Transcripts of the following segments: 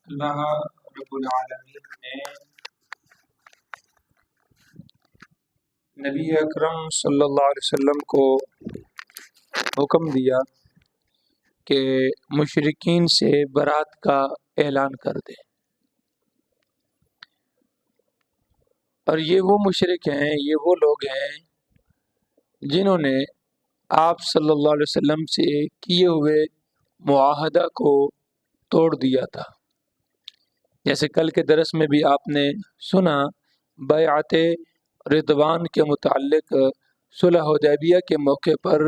اللہ رب العالمین نے نبی اکرم صلی اللہ علیہ وسلم کو حکم دیا کہ مشرکین سے برات کا اعلان کر دیں، اور یہ وہ مشرک ہیں، یہ وہ لوگ ہیں جنہوں نے آپ صلی اللہ علیہ وسلم سے کیے ہوئے معاہدہ کو توڑ دیا تھا۔ جیسے کل کے درس میں بھی آپ نے سنا، بیعت رضوان کے متعلق صلح حدیبیہ کے موقع پر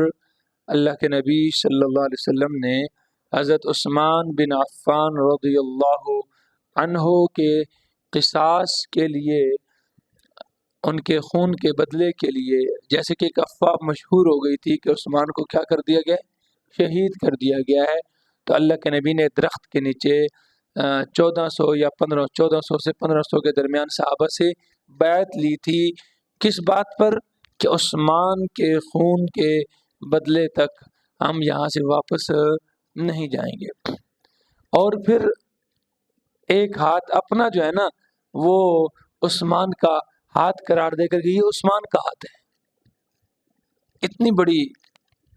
اللہ کے نبی صلی اللہ علیہ وسلم نے حضرت عثمان بن عفان رضی اللہ عنہ کے قصاص کے لیے، ان کے خون کے بدلے کے لیے، جیسے کہ ایک افواہ مشہور ہو گئی تھی کہ عثمان کو کیا کر دیا گیا، شہید کر دیا گیا ہے، تو اللہ کے نبی نے درخت کے نیچے 1400 سے 1500 کے درمیان صحابہ سے بیعت لی تھی۔ کس بات پر؟ کہ عثمان کے خون کے بدلے تک ہم یہاں سے واپس نہیں جائیں گے۔ اور پھر ایک ہاتھ اپنا جو ہے نا وہ عثمان کا ہاتھ قرار دے کر کہ یہ عثمان کا ہاتھ ہے۔ اتنی بڑی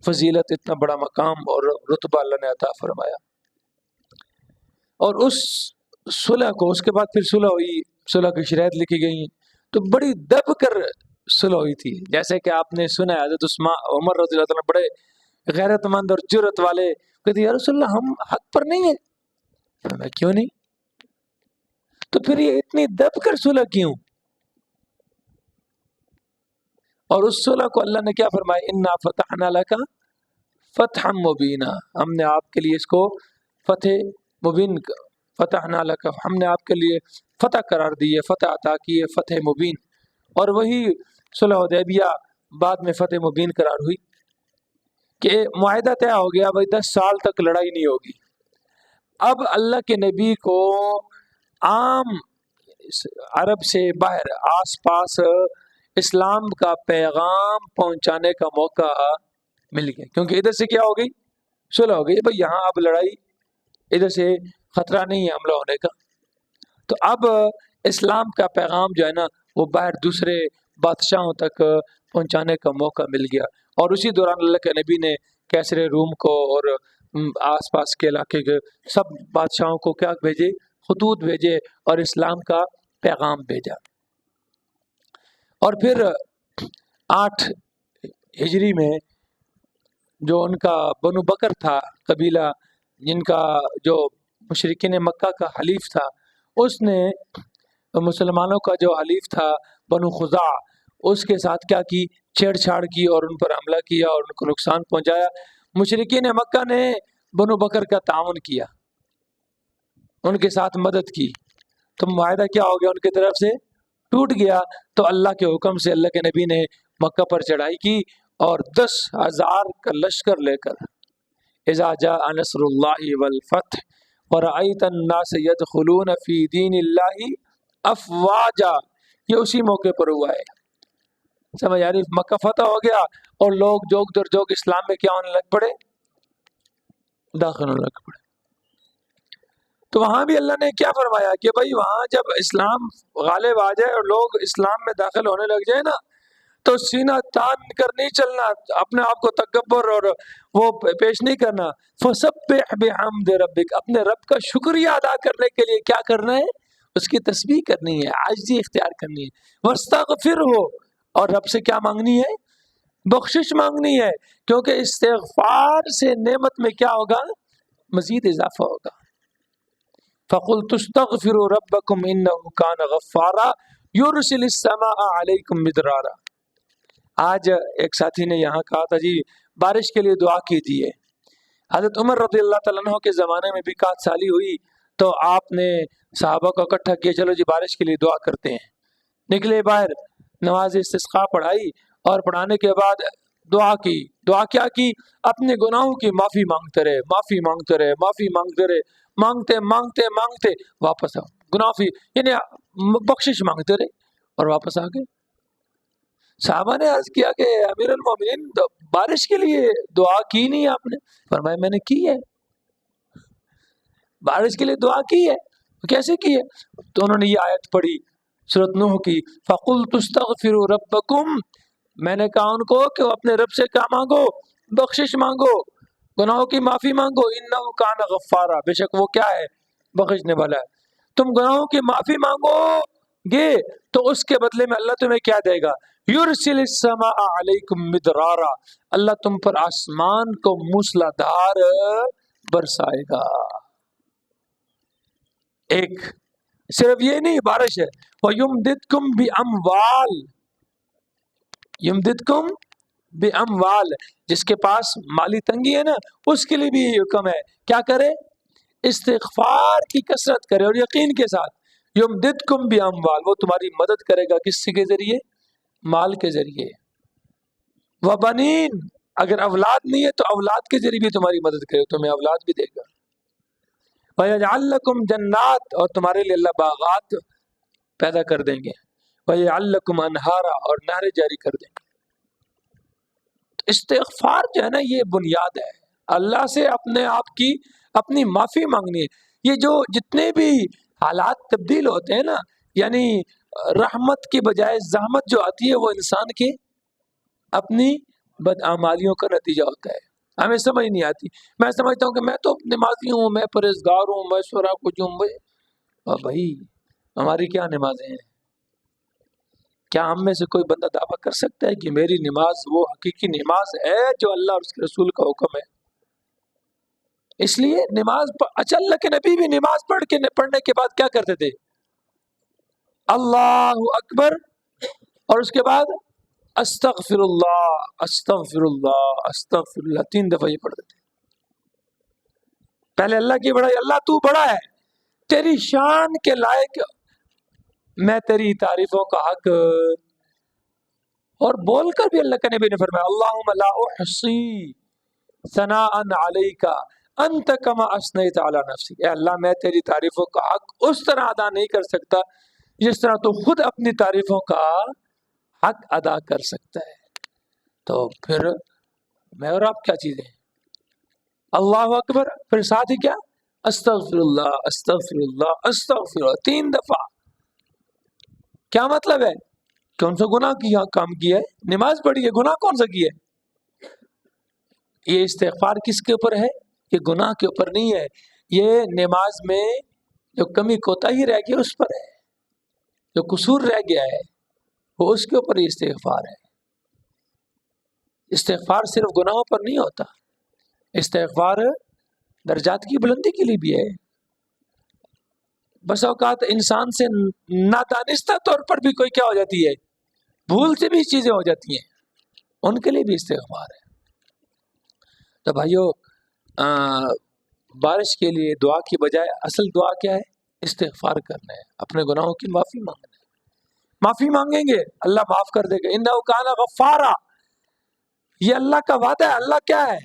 فضیلت، اتنا بڑا مقام اور رتبہ اللہ نے عطا فرمایا۔ اور اس صلح کو، اس کے بعد پھر صلح ہوئی، صلح کی شرائط لکھی گئی، تو بڑی دب کر صلح ہوئی تھی۔ جیسے کہ آپ نے سنا ہے حضرت عمر رضی اللہ عنہ بڑے غیرت مند اور جرأت والے کہتے یا رسول اللہ ہم حق پر نہیں ہیں۔ فرمایا کیوں نہیں؟ تو پھر یہ اتنی دب کر صلح کیوں؟ اور اس صلح کو اللہ نے کیا فرمایا، انا فتحنا لک فتحا مبینا، ہم نے آپ کے لیے اس کو فتح مبین، فتحنا لک، ہم نے آپ کے لیے فتح قرار دی ہے، فتح عطا کی ہے، فتح مبین۔ اور وہی صلح حدیبیہ بعد میں فتح مبین قرار ہوئی کہ معاہدہ طے ہو گیا، بھائی 10 سال تک لڑائی نہیں ہوگی۔ اب اللہ کے نبی کو عام عرب سے باہر آس پاس اسلام کا پیغام پہنچانے کا موقع مل گیا، کیونکہ ادھر سے کیا ہو گئی، صلح ہو گئی، بھائی یہاں اب لڑائی، ادھر سے خطرہ نہیں ہے حملہ ہونے کا۔ تو اب اسلام کا پیغام جو ہے نا وہ باہر دوسرے بادشاہوں تک پہنچانے کا موقع مل گیا، اور اسی دوران اللہ کے نبی نے کیسر روم کو اور آس پاس کے علاقے کے سب بادشاہوں کو کیا بھیجے، خطوط بھیجے اور اسلام کا پیغام بھیجا۔ اور پھر 8 ہجری میں جو ان کا بنو بکر تھا قبیلہ، جن کا جو مشرکین مکہ کا حلیف تھا، اس نے مسلمانوں کا جو حلیف تھا بنو خزاع، اس کے ساتھ کیا کی، چھیڑ چھاڑ کی اور ان پر حملہ کیا اور ان کو نقصان پہنچایا۔ مشرکین مکہ نے بنو بکر کا تعاون کیا، ان کے ساتھ مدد کی، تو معاہدہ کیا ہو گیا، ان کی طرف سے ٹوٹ گیا۔ تو اللہ کے حکم سے اللہ کے نبی نے مکہ پر چڑھائی کی اور 10,000 کا لشکر لے کر، اذا جاء نصر اللہ والفتح ورأیت الناس يدخلون فی دین اللہ افواجا، یہ اسی موقع پر ہوا ہے۔ سمجھ آ رہی؟ مکہ فتح ہو گیا اور لوگ جوگ در جوگ اسلام میں کیا ہونے لگ پڑے، داخل ہونے لگ پڑے۔ تو وہاں بھی اللہ نے کیا فرمایا کہ بھائی وہاں جب اسلام غالب آ جائے اور لوگ اسلام میں داخل ہونے لگ جائے نا، تو سینہ تان کر نہیں چلنا، اپنے آپ کو تکبر اور وہ پیش نہیں کرنا۔ فسبح بحمد ربک، اپنے رب کا شکریہ ادا کرنے کے لیے کیا کرنا ہے، اس کی تسبیح کرنی ہے، عاجزی اختیار کرنی ہے۔ واستغفرہ، اور رب سے کیا مانگنی ہے، بخشش مانگنی ہے، کیونکہ استغفار سے نعمت میں کیا ہوگا، مزید اضافہ ہوگا۔ فَقُلْتُ اسْتَغْفِرُوا رَبَّكُمْ إِنَّهُ كَانَ غَفَّارًا يُرْسِلِ السَّمَاءَ عَلَيْكُمْ مِدْرَارًا۔ آج ایک ساتھی نے یہاں کہا تھا جی بارش کے لیے دعا کیجیے۔ حضرت عمر رضی اللہ تعالیٰ عنہ کے زمانے میں بھی قحط سالی ہوئی تو آپ نے صحابہ کو اکٹھا کیا، چلو جی بارش کے لیے دعا کرتے ہیں۔ نکلے باہر، نماز استسقاء پڑھائی اور پڑھانے کے بعد دعا کی۔ دعا کیا کی؟ اپنے گناہوں کی معافی مانگتے رہے، معافی مانگتے رہے، معافی مانگتے رہے، مانگتے مانگتے مانگتے واپس آؤ، گناہ یعنی بخشش مانگتے رہے اور واپس آ گئے۔ صحابہ نے عرض کیا کہ امیر المومنین بارش کے لیے دعا کی نہیں آپ نے؟ فرمایا میں نے کی ہے، بارش کے لیے دعا کی ہے، کیسے کیے؟ تو انہوں نے یہ آیت پڑھی سورۃ نوح کی، فَقُلْتُ اسْتَغْفِرُوا رَبَّكُمْ، میں نے کہا ان کو کہ اپنے رب سے کیا مانگو؟ بخشش مانگو، گناہوں کی معافی مانگو، اِنَّهُ كَانَ غَفَّارًا، بے شک وہ کیا ہے؟ بخشنے والا ہے۔ تم گناہوں کی معافی مانگو گے تو اس کے بدلے میں اللہ تمہیں کیا دے گا؟ یرسل السماء علیکم مدرارا، اللہ تم پر آسمان کو موسلا دھار برسائے گا۔ ایک صرف یہ نہیں بارش ہے، وَيُمْدِدْكُمْ بِأَمْوَالٍ، یمددکم بِأَمْوَالٍ، جس کے پاس مالی تنگی ہے نا اس کے لیے بھی یہ حکم ہے، کیا کرے؟ استغفار کی کثرت کرے اور یقین کے ساتھ۔ یمددکم بِأَمْوَالٍ، وہ تمہاری مدد کرے گا کس کے ذریعے؟ مال کے ذریعے۔ وَبَنِينَ، اگر اولاد نہیں ہے تو اولاد کے ذریعے بھی تمہاری مدد کرے، تمہیں اولاد بھی دے گا۔ وَيَجْعَلْ لَكُمْ جَنَّاتٍ، اور تمہارے لیے اللہ باغات پیدا کر دیں گے۔ وَيَجْعَلْ لَكُمْ أَنْهَارًا، اور نہریں جاری کر دیں گے۔ استغفار جو ہے نا یہ بنیاد ہے، اللہ سے اپنے آپ کی اپنی معافی مانگنی ہے۔ یہ جو جتنے بھی حالات تبدیل ہوتے ہیں نا، یعنی رحمت کی بجائے زحمت جو آتی ہے وہ انسان کے اپنی بدعمالیوں کا نتیجہ ہوتا ہے، ہمیں سمجھ نہیں آتی۔ میں سمجھتا ہوں کہ میں تو نمازی ہوں، میں پرہیزگار ہوں، میں سورہ کچھ ہوں، بھائی ہماری کیا نمازیں ہیں؟ کیا ہم میں سے کوئی بندہ دعویٰ کر سکتا ہے کہ میری نماز وہ حقیقی نماز ہے جو اللہ اور اس کے رسول کا حکم ہے؟ اس لیے نماز اچھا، اللہ کے نبی بھی نماز پڑھنے کے بعد کیا کرتے تھے؟ اللہ اکبر، اور اس کے بعد استغفر اللہ استغفر اللہ استغفر اللہ، 3 دفعہ یہ پڑھتے تھے۔ پہلے اللہ کی بڑائی، اللہ تو بڑا ہے، تیری شان کے لائق میں تیری تعریفوں کا حق، اور بول کر بھی اللہ کے نبی نے فرمایا اللہم لا احصی ثناء علیک انت کما اثنیت علی نفسی، اے اللہ میں تیری تعریفوں کا حق اس طرح ادا نہیں کر سکتا جس طرح تو خود اپنی تعریفوں کا حق ادا کر سکتا ہے۔ تو پھر میں اور آپ کیا چیزیں؟ اللہ اکبر، پھر ساتھ ہی کیا؟ استغفر اللہ استغفر اللہ استغفر اللہ، 3 دفعہ۔ کیا مطلب ہے؟ کون سا گناہ کیا کام کیا ہے؟ نماز پڑھی ہے، گناہ کون سا کیا ہے؟ یہ استغفار کس کے اوپر ہے؟ یہ گناہ کے اوپر نہیں ہے، یہ نماز میں جو کمی کوتاہی رہ گئی اس پر ہے، جو قصور رہ گیا ہے وہ اس کے اوپر یہ استغفار ہے۔ استغفار صرف گناہوں پر نہیں ہوتا، استغفار درجات کی بلندی کے لیے بھی ہے۔ بس اوقات انسان سے نادانستہ طور پر بھی کوئی کیا ہو جاتی ہے، بھول سے بھی چیزیں ہو جاتی ہیں، ان کے لیے بھی استغفار ہے۔ تو بھائیو، بارش کے لیے دعا کی بجائے اصل دعا کیا ہے؟ استغفار کرنا ہے، اپنے گناہوں کی معافی مانگنا ہے۔ معافی مانگیں گے اللہ معاف کر دے گا، انہ کان غفارا، یہ اللہ کا وعدہ ہے۔ اللہ کیا ہے؟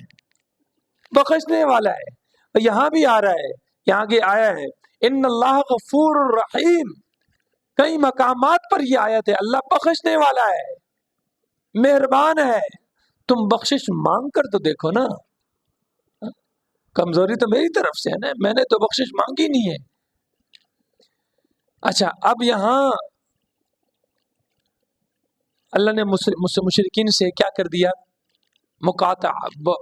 بخشنے والا ہے۔ یہاں بھی آ رہا ہے، یہاں آگے آیا ہے ان اللہ غفور الرحیم، کئی مقامات پر یہ آیت ہے، اللہ بخشنے والا ہے، مہربان ہے۔ تم بخشش مانگ کر تو دیکھو نا، کمزوری تو میری طرف سے ہے نا، میں نے تو بخشش مانگی نہیں ہے۔ اچھا، اب یہاں اللہ نے مشرکین سے کیا کر دیا؟ مقاطع،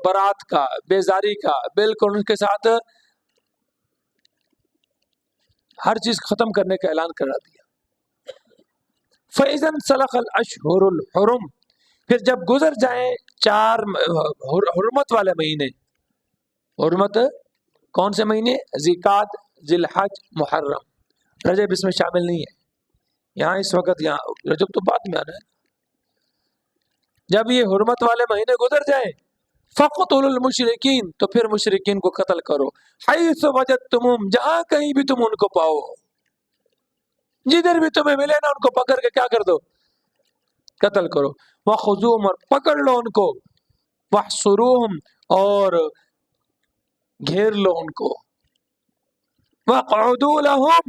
برات کا، بیزاری کا، بالکل ان کے ساتھ ہر چیز ختم کرنے کا اعلان کرا دیا۔ فَإِذَا انْسَلَخَ الْأَشْهُرُ الْحُرُمُ، پھر جب گزر جائیں 4 حرمت والے مہینے۔ حرمت کون سے مہینے؟ ذی-قعدہ، ذی الحج، محرم۔ رجب اس میں شامل نہیں ہے یہاں اس وقت، یہاں رجب تو بعد میں آنا ہے۔ جب یہ حرمت والے مہینے گزر جائیں، فَقْتُلُوا الْمُشْرِكِينَ، تو پھر مشرکین کو قتل کرو، حَيْثُ وَجَدْتُمُوهُمْ، جہاں کہیں بھی تم ان کو پاؤ، جدھر بھی تمہیں ملے نا ان کو پکڑ کے کیا کر دو؟ قتل کرو۔ وَخُذُوهُمْ، اور پکڑ لو ان کو، وَاحْصُرُوهُمْ، اور گھیر لو ان کو، وَاقْعُدُوا لَهُمْ،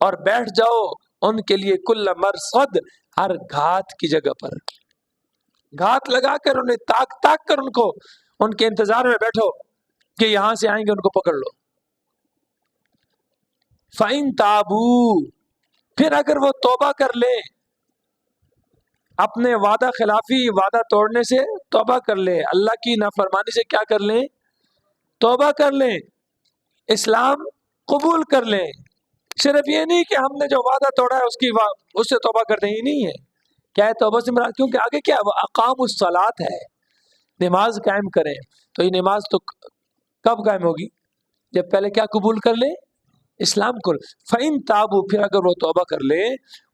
اور بیٹھ جاؤ ان کے لیے، كُلَّ مَرْصَدٍ، ہر گھات کی جگہ پر، گھات لگا کر انہیں تاک کر ان کو، ان کے انتظار میں بیٹھو کہ یہاں سے آئیں گے ان کو پکڑ لو۔ فَإِن تَابُوا، پھر اگر وہ توبہ کر لیں، اپنے وعدہ خلافی وعدہ توڑنے سے توبہ کر لیں، اللہ کی نافرمانی سے کیا کر لیں؟ توبہ کر لیں، اسلام قبول کر لیں۔ صرف یہ نہیں کہ ہم نے جو وعدہ توڑا ہے اس سے توبہ کر دیں، ہی نہیں ہے۔ کیا ہے توبہ سے مراد؟ کیونکہ آگے کیا ہے؟ وہ اقام الصلاۃ ہے، نماز قائم کریں۔ تو یہ نماز تو کب قائم ہوگی؟ جب پہلے کیا قبول کر لیں؟ اسلام کو۔ فَإِن تَابُوا، پھر اگر وہ توبہ کر لیں،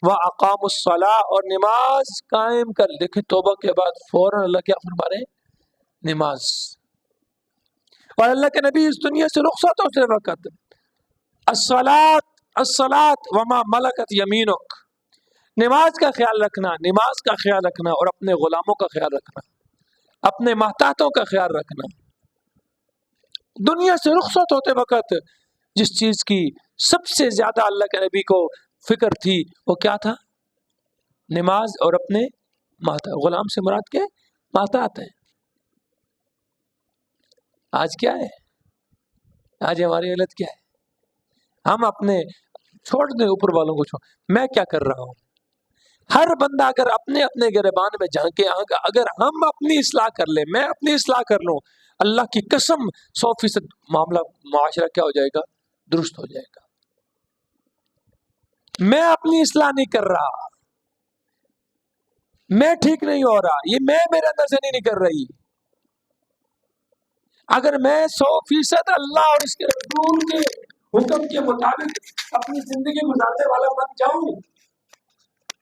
وَأَقَامُوا الصَّلَاةَ، اور نماز قائم کر، دیکھیں توبہ کے بعد فوراً اللہ کیا فرما رہے ہیں؟ نماز۔ اور اللہ کے نبی اس دنیا سے رخصت ہوتے وقت الصلاۃ وما ملکت یمینک، نماز کا خیال رکھنا، نماز کا خیال رکھنا، اور اپنے غلاموں کا خیال رکھنا، اپنے محتاطوں کا خیال رکھنا۔ دنیا سے رخصت ہوتے وقت جس چیز کی سب سے زیادہ اللہ کے نبی کو فکر تھی وہ کیا تھا؟ نماز اور اپنے غلام سے مراد کے محتاط ہیں۔ آج کیا ہے؟ آج ہماری حالت کیا ہے؟ ہم اپنے چھوڑ دیں، اوپر والوں کو چھوڑ، میں کیا کر رہا ہوں؟ ہر بندہ اگر اپنے اپنے گریبان میں جھانکے، اگر ہم اپنی اصلاح کر لیں، میں اپنی اصلاح کر لوں، اللہ کی قسم 100% معاملہ معاشرہ کیا ہو جائے گا؟ درست ہو جائے گا۔ میں اپنی اصلاح نہیں کر رہا، میں ٹھیک نہیں ہو رہا، یہ میں میرے اندر سے نہیں نکل رہی۔ اگر میں 100% اللہ اور اس کے رسول کے حکم کے مطابق اپنی زندگی گزارنے والا بن جاؤں،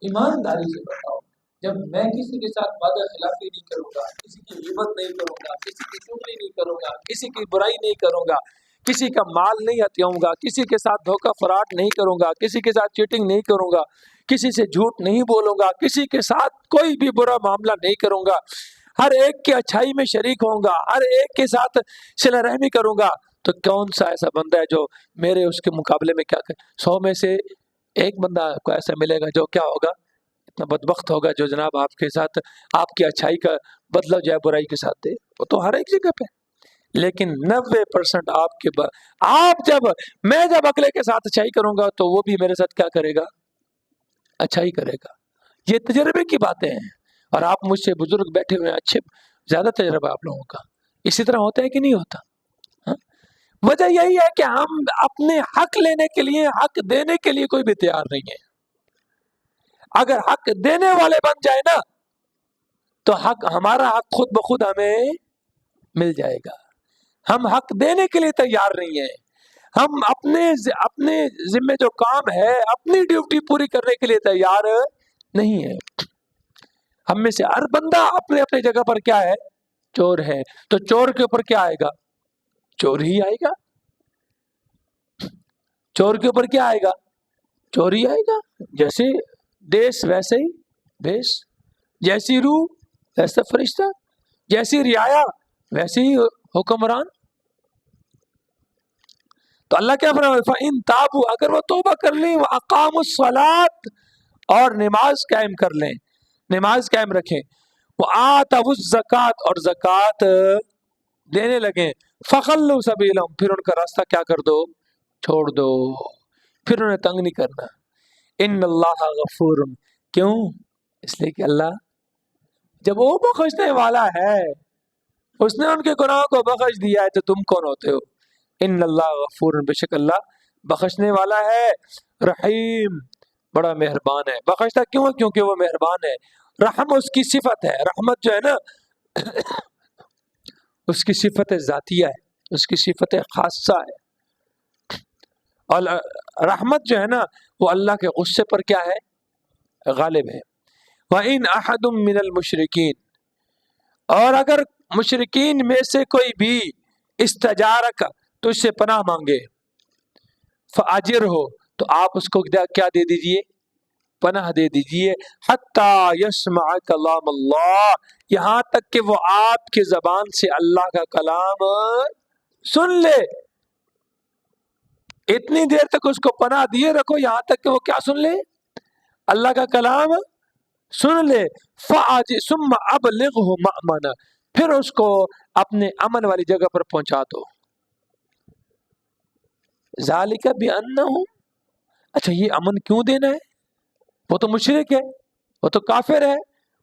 ایمانداری سے بتاؤ، جب میں کسی کے ساتھ وعدہ خلافی نہیں کروں گا، کسی کی غیبت نہیں کروں گا، کسی کی چغلی نہیں کروں گا، کسی کی برائی نہیں کروں گا، کسی کا مال نہیں ہتھیاؤں گا، کسی کے ساتھ دھوکہ فراڈ نہیں کروں گا، کسی کے ساتھ چیٹنگ نہیں کروں گا، کسی سے جھوٹ نہیں بولوں گا، کسی کے ساتھ کوئی بھی برا معاملہ نہیں کروں گا، ہر ایک کی اچھائی میں شریک ہوں گا، ہر ایک کے ساتھ صلہ رحمی کروں گا، تو کون سا ایسا بندہ ہے جو میرے اس کے مقابلے میں کیا کرے؟ 100 میں سے ایک بندہ کو ایسا ملے گا جو کیا ہوگا؟ اتنا بدبخت ہوگا جو جناب آپ کے ساتھ آپ کی اچھائی کا بدلہ جائے برائی کے ساتھ دے، وہ تو ہر ایک جگہ پہ۔ لیکن 90% میں جب اگلے کے ساتھ اچھائی کروں گا تو وہ بھی میرے ساتھ کیا کرے گا؟ اچھائی کرے گا۔ یہ تجربے کی باتیں ہیں، اور آپ مجھ سے بزرگ بیٹھے ہوئے ہیں، اچھے زیادہ تجربہ آپ لوگوں کا، اسی طرح ہوتا ہے کہ نہیں ہوتا؟ وجہ یہی ہے کہ ہم اپنے حق لینے کے لیے، حق دینے کے لیے کوئی بھی تیار نہیں ہے۔ اگر حق دینے والے بن جائے نا تو ہمارا حق خود بخود ہمیں مل جائے گا۔ ہم حق دینے کے لیے تیار نہیں ہیں، ہم اپنے ذمے جو کام ہے، اپنی ڈیوٹی پوری کرنے کے لیے تیار نہیں ہے۔ ہم میں سے ہر بندہ اپنے اپنے جگہ پر کیا ہے؟ چور ہے۔ تو چور کے اوپر کیا آئے گا؟ چور ہی آئے گا۔ چور کے اوپر کیا آئے گا؟ چور ہی آئے گا۔ جیسے دیس ویسے ہی بھیس، جیسی روح ویسا فرشتہ، جیسی رعایا ویسے ہی حکمران۔ تو اللہ کیا فرمایا؟ فَإِن تَابُوا، اگر وہ توبہ کر لیں، وَأَقَامُوا الصَّلَاةَ، اور نماز قائم کر لیں، نماز قائم رکھیں، وَآتَوُا الزَّکَاةَ، اور زکوٰۃ دینے لگیں، فَخَلُّوا سَبِیلَهُمْ، پھر ان کا راستہ کیا کر دو؟ چھوڑ دو، پھر انہیں تنگ نہیں کرنا۔ ان اللہ غفور، کیوں؟ اس لیے کہ اللہ جب وہ بخشنے والا ہے، اس نے ان کے گناہوں کو بخش دیا ہے، تو تم کون ہوتے ہو؟ ان اللہ غفور، بے شک اللہ بخشنے والا ہے، رحیم، بڑا مہربان ہے۔ بخشتا کیوں ہے؟ کیونکہ وہ مہربان ہے۔ رحم اس کی صفت ہے، رحمت جو ہے نا اس کی صفت ذاتیہ ہے، اس کی صفت خاصہ ہے، اور رحمت جو ہے نا وہ اللہ کے غصے پر کیا ہے؟ غالب ہے۔ وَإِنْ أَحَدٌ مِّنَ الْمُشْرِكِينَ، اور اگر مشرکین میں سے کوئی بھی استجارک، تو اس سے پناہ مانگے، فَأَجِرْهُ، تو آپ اس کو کیا دے دیجئے؟ پناہ دے دیجئے، حَتَّى يَسْمَعَ كَلَامَ اللَّهِ، یہاں تک کہ وہ آپ کی زبان سے اللہ کا کلام سن لے۔ اتنی دیر تک اس کو پناہ دیے رکھو یہاں تک کہ وہ کیا سن لے؟ اللہ کا کلام سن لے۔ ثُمَّ أَبْلِغْهُ مَأْمَنَ، پھر اس کو اپنے امن والی جگہ پر پہنچا دو۔ ذَلِكَ بِأَنَّهُمْ، اچھا یہ امن کیوں دینا ہے؟ وہ تو مشرک ہے، وہ تو کافر ہے،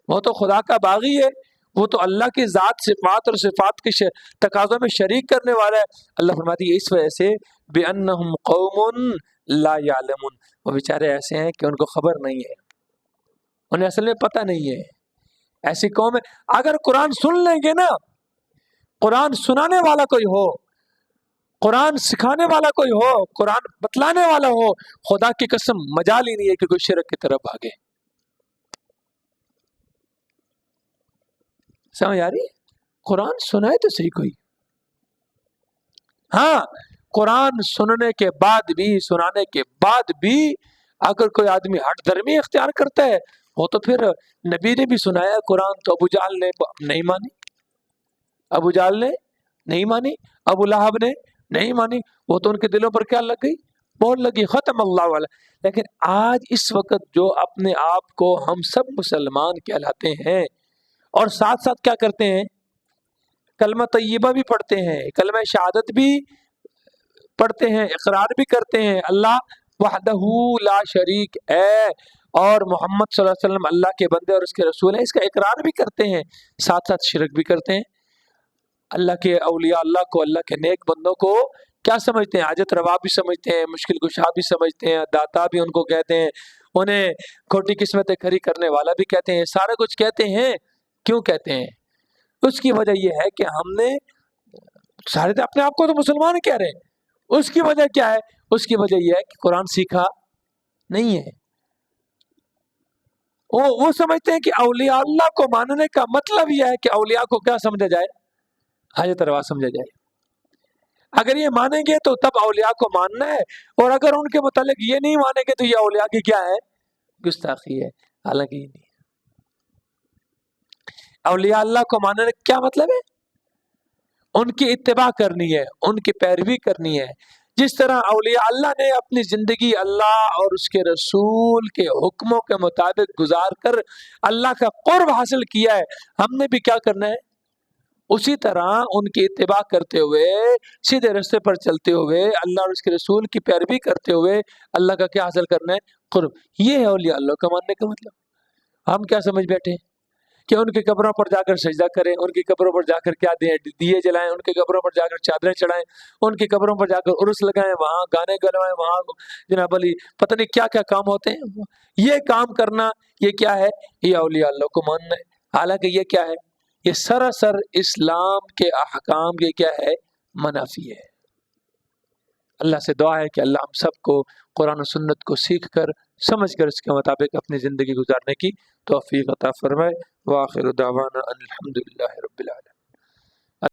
وہ تو خدا کا باغی ہے، وہ تو اللہ کی ذات صفات اور صفات کے تقاضوں میں شریک کرنے والا ہے۔ اللہ فرماتی ہے اس وجہ سے بِأَنَّهُمْ قَوْمٌ لَا يَعْلَمُونَ، وہ بیچارے ایسے ہیں کہ ان کو خبر نہیں ہے، انہیں اصل میں پتہ نہیں ہے۔ ایسی قوم ہے، اگر قرآن سن لیں گے نا، قرآن سنانے والا کوئی ہو، قرآن سکھانے والا کوئی ہو، قرآن بتلانے والا ہو، خدا کی قسم مجال ہی نہیں ہے کہ کوئی شرک کی طرف بھاگے۔ سمجھ آ رہی؟ قرآن سنائے تو صحیح کوئی۔ ہاں قرآن سننے کے بعد بھی، سنانے کے بعد بھی اگر کوئی آدمی ہٹ دھرمی اختیار کرتا ہے، وہ تو پھر نبی نے بھی سنایا قرآن، تو ابو جہل نے نہیں مانی، ابو جہل نے نہیں مانی، ابو لہب نے نہیں مانی، وہ تو ان کے دلوں پر کیا لگ گئی؟ بہت لگی، ختم اللہ والا۔ لیکن آج اس وقت جو اپنے آپ کو ہم سب مسلمان کہلاتے ہیں اور ساتھ ساتھ کیا کرتے ہیں؟ کلمہ طیبہ بھی پڑھتے ہیں، کلمہ شہادت بھی پڑھتے ہیں، اقرار بھی کرتے ہیں اللہ وحدہ لا شریک ہے اور محمد صلی اللہ علیہ وسلم اللہ کے بندے اور اس کے رسول ہیں، اس کا اقرار بھی کرتے ہیں، ساتھ ساتھ شرک بھی کرتے ہیں۔ اللہ کے اولیاء اللہ کو، اللہ کے نیک بندوں کو کیا سمجھتے ہیں؟ حاجت روا بھی سمجھتے ہیں، مشکل کشا بھی سمجھتے ہیں، داتا بھی ان کو کہتے ہیں، انہیں کھوٹی قسمتیں کھری کرنے والا بھی کہتے ہیں، سارا کچھ کہتے ہیں۔ کیوں کہتے ہیں؟ اس کی وجہ یہ ہے کہ ہم نے سارے اپنے آپ کو تو مسلمان کہہ رہے ہیں، اس کی وجہ کیا ہے؟ اس کی وجہ یہ ہے کہ قرآن سیکھا نہیں ہے۔ وہ سمجھتے ہیں کہ اولیاء اللہ کو ماننے کا مطلب یہ ہے کہ اولیاء کو کیا سمجھا جائے؟ حاجت روا سمجھا جائے۔ اگر یہ مانیں گے تو تب اولیاء کو ماننا ہے، اور اگر ان کے متعلق یہ نہیں مانیں گے تو یہ اولیاء کی کیا ہے؟ گستاخی ہے۔ حالانکہ یہ نہیں ہے۔ اولیاء اللہ کو ماننے کا کیا مطلب ہے؟ ان کی اتباع کرنی ہے، ان کی پیروی کرنی ہے۔ جس طرح اولیاء اللہ نے اپنی زندگی اللہ اور اس کے رسول کے حکموں کے مطابق گزار کر اللہ کا قرب حاصل کیا ہے، ہم نے بھی کیا کرنا ہے؟ اسی طرح ان کی اتباع کرتے ہوئے، سیدھے راستے پر چلتے ہوئے، اللہ اور اس کے رسول کی پیروی کرتے ہوئے اللہ کا کیا حاصل کرنا ہے؟ قرب۔ یہ ہے اولیاء اللہ کا ماننے کا مطلب۔ ہم کیا سمجھ بیٹھے کہ ان کی قبروں پر جا کر سجدہ کریں، ان کی قبروں پر جا کر کیا دیں؟ دیے جلائیں، ان کی قبروں پر جا کر چادریں چڑھائیں، ان کی قبروں پر جا کر عرس لگائیں، وہاں گانے گلوائیں، وہاں جناب علی پتہ نہیں کیا کیا کام ہوتے ہیں۔ یہ کام کرنا یہ کیا ہے؟ یہ اولیاء اللہ کو ماننا ہے۔ حالانکہ یہ کیا ہے؟ یہ سراسر اسلام کے احکام کے کیا ہے؟ منافی ہے۔ اللہ سے دعا ہے کہ اللہ ہم سب کو قرآن و سنت کو سیکھ کر، سمجھ کر اس کے مطابق اپنی زندگی گزارنے کی توفیق عطا فرمائے۔ وآخر دعوانا ان الحمد للہ رب العالمین۔